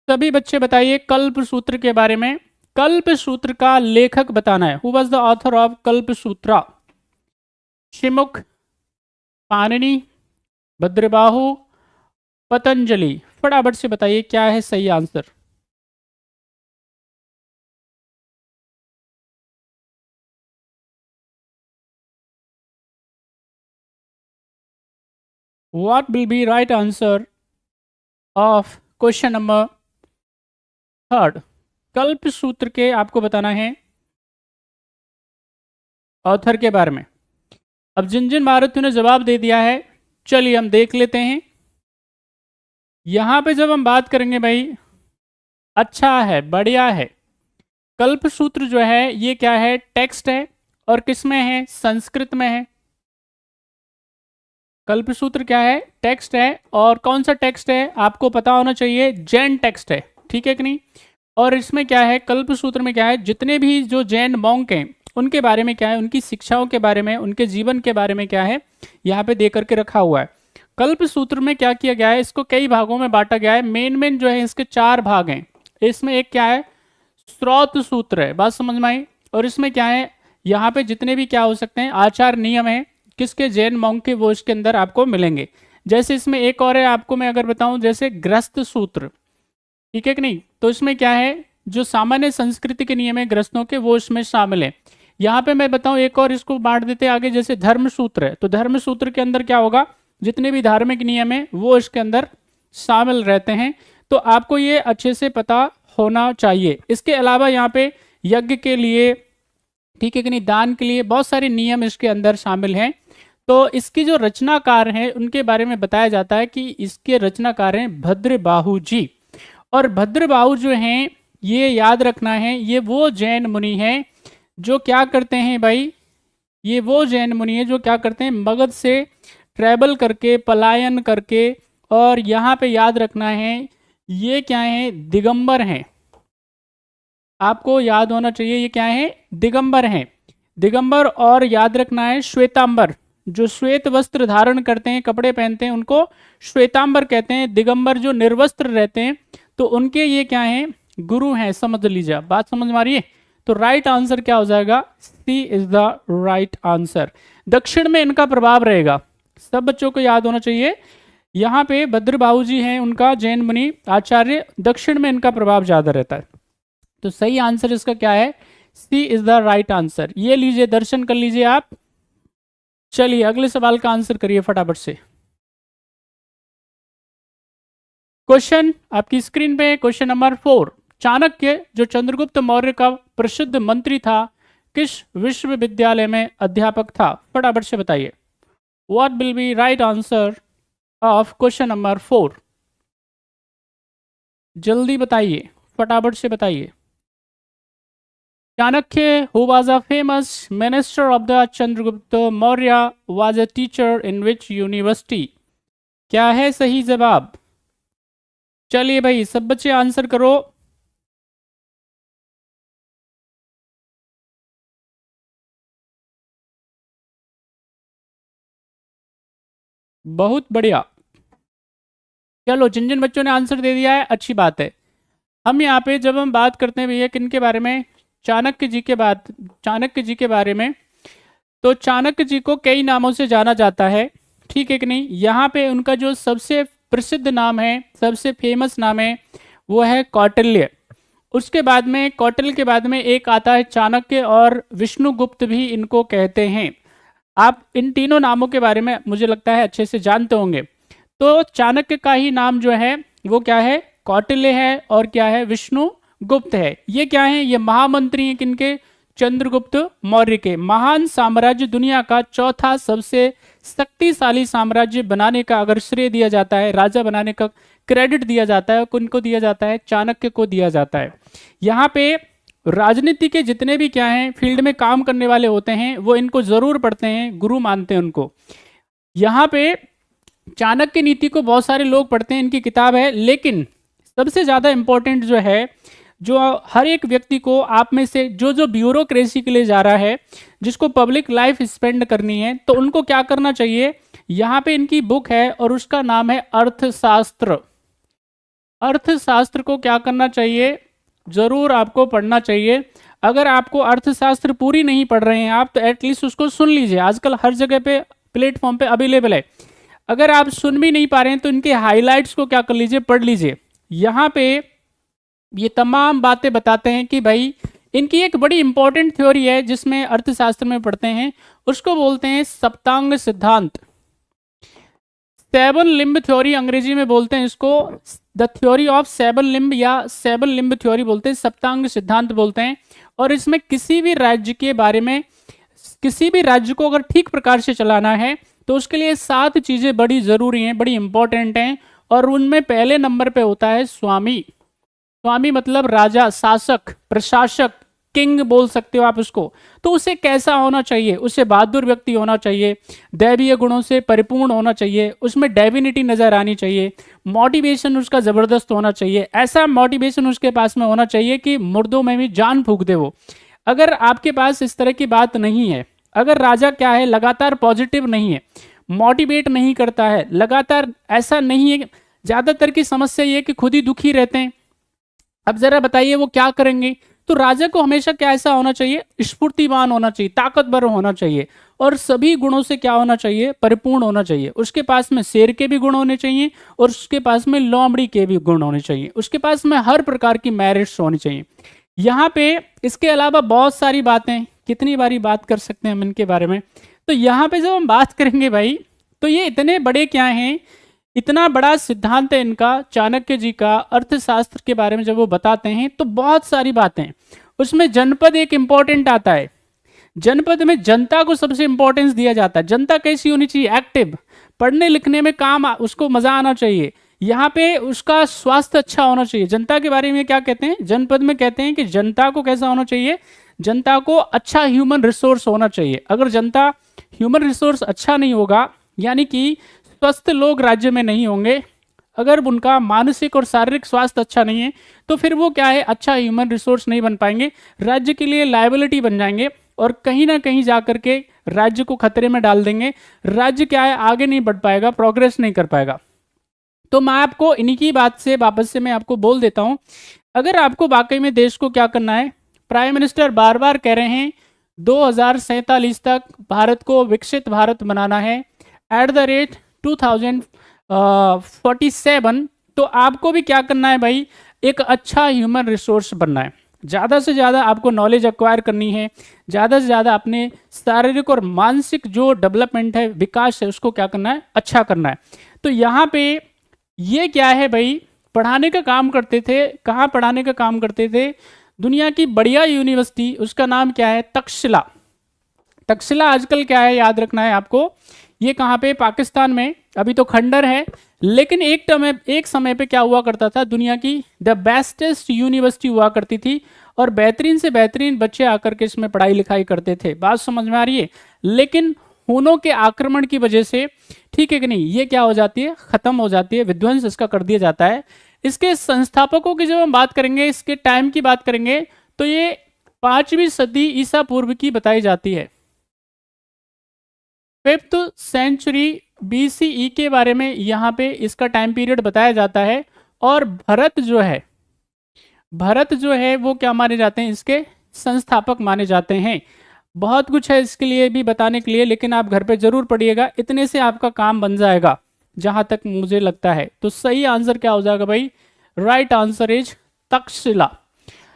सभी बच्चे बताइए कल्प सूत्र के बारे में। कल्प सूत्र का लेखक बताना है। Who was the author of कल्प सूत्रा? शिमुख, पाणिनि, भद्रबाहु, पतंजलि। फटाफट से बताइए क्या है सही answer. What will be right answer of question number third? कल्प सूत्र के आपको बताना है ऑथर के बारे में। अब जिन जिन भारतीयों ने जवाब दे दिया है, चलिए हम देख लेते हैं। यहां पे जब हम बात करेंगे भाई, अच्छा है, बढ़िया है। कल्प सूत्र जो है ये क्या है? टेक्स्ट है। और किस में है? संस्कृत में है। कल्प सूत्र क्या है? टेक्स्ट है। और कौन सा टेक्स्ट है आपको पता होना चाहिए? जैन टेक्स्ट है, ठीक है कि नहीं? और इसमें क्या है? कल्प सूत्र में क्या है? जितने भी जो जैन मॉन्क हैं उनके बारे में क्या है, उनकी शिक्षाओं के बारे में, उनके जीवन के बारे में क्या है यहाँ पे दे करके रखा हुआ है। कल्प सूत्र में क्या किया गया है? इसको कई भागों में बांटा गया है। मेन जो है इसके 4 भाग हैं। इसमें एक क्या है? स्रोत सूत्र है। बात समझ में आई? और इसमें क्या है? यहाँ पे जितने भी क्या हो सकते हैं आचार नियम है किसके? जैन मॉन्क के, वो इसके अंदर आपको मिलेंगे। जैसे इसमें एक और है, आपको मैं अगर बताऊं, जैसे ग्रस्त सूत्र, ठीक है कि नहीं? तो इसमें क्या है? जो सामान्य संस्कृति के नियम है ग्रस्तों के, वो इसमें शामिल है। यहाँ पे मैं बताऊं एक और, इसको बांट देते हैं आगे। जैसे धर्म सूत्र है, तो धर्म सूत्र के अंदर क्या होगा? जितने भी धार्मिक नियम है वो इसके अंदर शामिल रहते हैं। तो आपको ये अच्छे से पता होना चाहिए। इसके अलावा यहाँ पे यज्ञ के लिए, ठीक है कि नहीं, दान के लिए बहुत सारे नियम इसके अंदर शामिल हैं। तो इसकी जो रचनाकार हैं उनके बारे में बताया जाता है कि इसके रचनाकार हैं भद्रबाहु जी। और भद्रबाहु जो हैं, ये याद रखना है, ये वो जैन मुनि हैं जो क्या करते हैं भाई? ये वो जैन मुनि हैं जो क्या करते हैं? मगध से ट्रैवल करके, पलायन करके, और यहाँ पे याद रखना है ये क्या है? दिगंबर हैं। आपको याद होना चाहिए ये क्या है? दिगंबर हैं। दिगंबर, और याद रखना है श्वेतांबर। जो श्वेत वस्त्र धारण करते हैं, कपड़े पहनते हैं, उनको श्वेतांबर कहते हैं। दिगंबर जो निर्वस्त्र रहते हैं, तो उनके ये क्या हैं? गुरु हैं। समझ लीजिए, बात समझ में आ रही है? तो राइट आंसर क्या हो जाएगा? सी इज द राइट आंसर। दक्षिण में इनका प्रभाव रहेगा, सब बच्चों को याद होना चाहिए। यहाँ पे भद्रबाहु जी हैं, उनका जैन मुनि आचार्य, दक्षिण में इनका प्रभाव ज्यादा रहता है। तो सही आंसर इसका क्या है? सी इज द राइट आंसर। ये लीजिए, दर्शन कर लीजिए आप। चलिए अगले सवाल का आंसर करिए फटाफट से। क्वेश्चन आपकी स्क्रीन पे, क्वेश्चन नंबर 4। चाणक्य जो चंद्रगुप्त मौर्य का प्रसिद्ध मंत्री था, किस विश्वविद्यालय में अध्यापक था? फटाफट से बताइए। What will be right answer of question number 4? जल्दी बताइए, फटाफट से बताइए। Chanakya, who was a famous minister of the Chandragupta Maurya, was a teacher in which university? क्या है सही जवाब? चलिए भाई सब बच्चे आंसर करो। बहुत बढ़िया। चलो जिन जिन बच्चों ने आंसर दे दिया है, अच्छी बात है। हम यहाँ पे जब हम बात करते हैं भैया किन के बारे में? चाणक्य जी के बात, चाणक्य जी के बारे में। तो चाणक्य जी को कई नामों से जाना जाता है, ठीक है कि नहीं? यहाँ पे उनका जो सबसे प्रसिद्ध नाम है, सबसे फेमस नाम है, वो है कौटिल्य। उसके बाद में, कौटिल्य के बाद में एक आता है चाणक्य, और विष्णुगुप्त भी इनको कहते हैं। आप इन तीनों नामों के बारे में मुझे लगता है अच्छे से जानते होंगे। तो चाणक्य का ही नाम जो है वो क्या है? कौटिल्य है। और क्या है? विष्णुगुप्त है। ये क्या है? ये महामंत्री हैं किनके? चंद्रगुप्त मौर्य के। महान साम्राज्य, दुनिया का चौथा सबसे शक्तिशाली साम्राज्य बनाने का अगर श्रेय दिया जाता है, राजा बनाने का क्रेडिट दिया जाता है, किनको दिया जाता है? चाणक्य को दिया जाता है। यहाँ पे राजनीति के जितने भी क्या हैं, फील्ड में काम करने वाले होते हैं, वो इनको जरूर पढ़ते हैं, गुरु मानते हैं उनको। यहाँ पे चाणक्य नीति को बहुत सारे लोग पढ़ते हैं, इनकी किताब है। लेकिन सबसे ज्यादा इंपॉर्टेंट जो है, जो हर एक व्यक्ति को, आप में से जो जो ब्यूरोक्रेसी के लिए जा रहा है, जिसको पब्लिक लाइफ स्पेंड करनी है, तो उनको क्या करना चाहिए? यहाँ पे इनकी बुक है और उसका नाम है अर्थशास्त्र। अर्थशास्त्र को क्या करना चाहिए, जरूर आपको पढ़ना चाहिए। अगर आपको अर्थशास्त्र पूरी नहीं पढ़ रहे हैं आप, तो एटलीस्ट उसको सुन लीजिए, आजकल हर जगह पे प्लेटफॉर्म पे अवेलेबल है। अगर आप सुन भी नहीं पा रहे हैं तो इनके हाइलाइट्स को क्या कर लीजिए, पढ़ लीजिए। यहाँ पे ये तमाम बातें बताते हैं कि भाई इनकी एक बड़ी इंपॉर्टेंट थ्योरी है जिसमें अर्थशास्त्र में पढ़ते हैं, उसको बोलते हैं सप्तांग सिद्धांत। सेवन लिम्ब थ्योरी अंग्रेजी में बोलते हैं इसको, the theory of seven limb या सेवन लिम्ब थ्योरी बोलते हैं, सप्तांग सिद्धांत बोलते हैं। और इसमें किसी भी राज्य के बारे में, किसी भी राज्य को अगर ठीक प्रकार से चलाना है तो उसके लिए 7 चीजें बड़ी जरूरी हैं, बड़ी इंपॉर्टेंट हैं। और उनमें पहले नंबर पे होता है स्वामी। स्वामी मतलब राजा, शासक, प्रशासक, किंग बोल सकते हो आप उसको। तो उसे कैसा होना चाहिए, उसे बहादुर व्यक्ति होना चाहिए, दैवीय गुणों से परिपूर्ण होना चाहिए, उसमें डेविनिटी नजर आनी चाहिए, मोटिवेशन उसका जबरदस्त होना चाहिए, ऐसा मोटिवेशन उसके पास में होना चाहिए कि मुर्दों में भी जान फूंक दे वो। अगर आपके पास इस तरह की बात नहीं है, अगर राजा क्या है लगातार पॉजिटिव नहीं है, मोटिवेट नहीं करता है, लगातार ऐसा नहीं है, ज्यादातर की समस्या ये है कि खुद ही दुखी रहते हैं। अब जरा बताइए वो क्या करेंगे। तो राजा को हमेशा क्या ऐसा होना चाहिए, स्फूर्तिवान होना चाहिए, ताकतवर होना चाहिए, और सभी गुणों से क्या होना चाहिए, परिपूर्ण होना चाहिए। उसके पास में शेर के भी गुण होने चाहिए और उसके पास में लोमड़ी के भी गुण होने चाहिए, उसके पास में हर प्रकार की मेरिट्स होनी चाहिए। यहाँ पे इसके अलावा बहुत सारी बातें, कितनी बारी बात कर सकते हैं हम इनके बारे में। तो यहाँ पे जब हम बात करेंगे भाई, तो ये इतने बड़े क्या हैं, इतना बड़ा सिद्धांत है इनका, चाणक्य जी का अर्थशास्त्र के बारे में जब वो बताते हैं तो बहुत सारी बातें। उसमें जनपद एक इंपॉर्टेंट आता है, जनपद में जनता को सबसे इंपॉर्टेंस दिया जाता है। जनता कैसी होनी चाहिए, एक्टिव, पढ़ने लिखने में काम उसको मजा आना चाहिए, यहाँ पे उसका स्वास्थ्य अच्छा होना चाहिए। जनता के बारे में क्या कहते हैं, जनपद में कहते हैं कि जनता को कैसा होना चाहिए, जनता को अच्छा ह्यूमन रिसोर्स होना चाहिए। अगर जनता ह्यूमन रिसोर्स अच्छा नहीं होगा, यानी कि स्वस्थ लोग राज्य में नहीं होंगे, अगर उनका मानसिक और शारीरिक स्वास्थ्य अच्छा नहीं है, तो फिर वो क्या है, अच्छा ह्यूमन रिसोर्स नहीं बन पाएंगे, राज्य के लिए लायबिलिटी बन जाएंगे और कहीं ना कहीं जाकर के राज्य को खतरे में डाल देंगे। राज्य क्या है, आगे नहीं बढ़ पाएगा, प्रोग्रेस नहीं कर पाएगा। तो मैं आपको इन्हीं की बात से वापस से मैं आपको बोल देता हूं, अगर आपको वाकई में देश को क्या करना है, प्राइम मिनिस्टर बार बार कह रहे हैं 2047 तक भारत को विकसित भारत बनाना है एट द रेट 2047, तो आपको भी क्या करना है भाई, एक अच्छा ह्यूमन रिसोर्स बनना है। ज़्यादा से ज़्यादा आपको नॉलेज एक्वायर करनी है, ज़्यादा से ज़्यादा अपने शारीरिक और मानसिक जो डेवलपमेंट है, विकास है, उसको क्या करना है, अच्छा करना है। तो यहाँ पे ये क्या है भाई, पढ़ाने का काम करते थे, कहाँ पढ़ाने का काम करते थे, दुनिया की बढ़िया यूनिवर्सिटी, उसका नाम क्या है, तक्षशिला। तक्षशिला आजकल क्या है, याद रखना है आपको, ये कहाँ पे, पाकिस्तान में, अभी तो खंडर है, लेकिन एक समय पे क्या हुआ करता था, दुनिया की द बेस्टेस्ट यूनिवर्सिटी हुआ करती थी और बेहतरीन से बेहतरीन बच्चे आकर के इसमें पढ़ाई लिखाई करते थे। बात समझ में आ रही है। लेकिन हुनों के आक्रमण की वजह से, ठीक है कि नहीं, ये क्या हो जाती है, खत्म हो जाती है, विध्वंस इसका कर दिया जाता है। इसके संस्थापकों की जब हम बात करेंगे, इसके टाइम की बात करेंगे, तो ये 5वीं सदी ईसा पूर्व की बताई जाती है, 5th सेंचुरी BCE के बारे में यहाँ पे इसका टाइम पीरियड बताया जाता है। और भरत जो है वो क्या माने जाते हैं, इसके संस्थापक माने जाते हैं। बहुत कुछ है इसके लिए भी बताने के लिए, लेकिन आप घर पे जरूर पढ़िएगा, इतने से आपका काम बन जाएगा जहां तक मुझे लगता है। तो सही आंसर क्या हो जाएगा भाई, राइट आंसर इज तक्षशिला।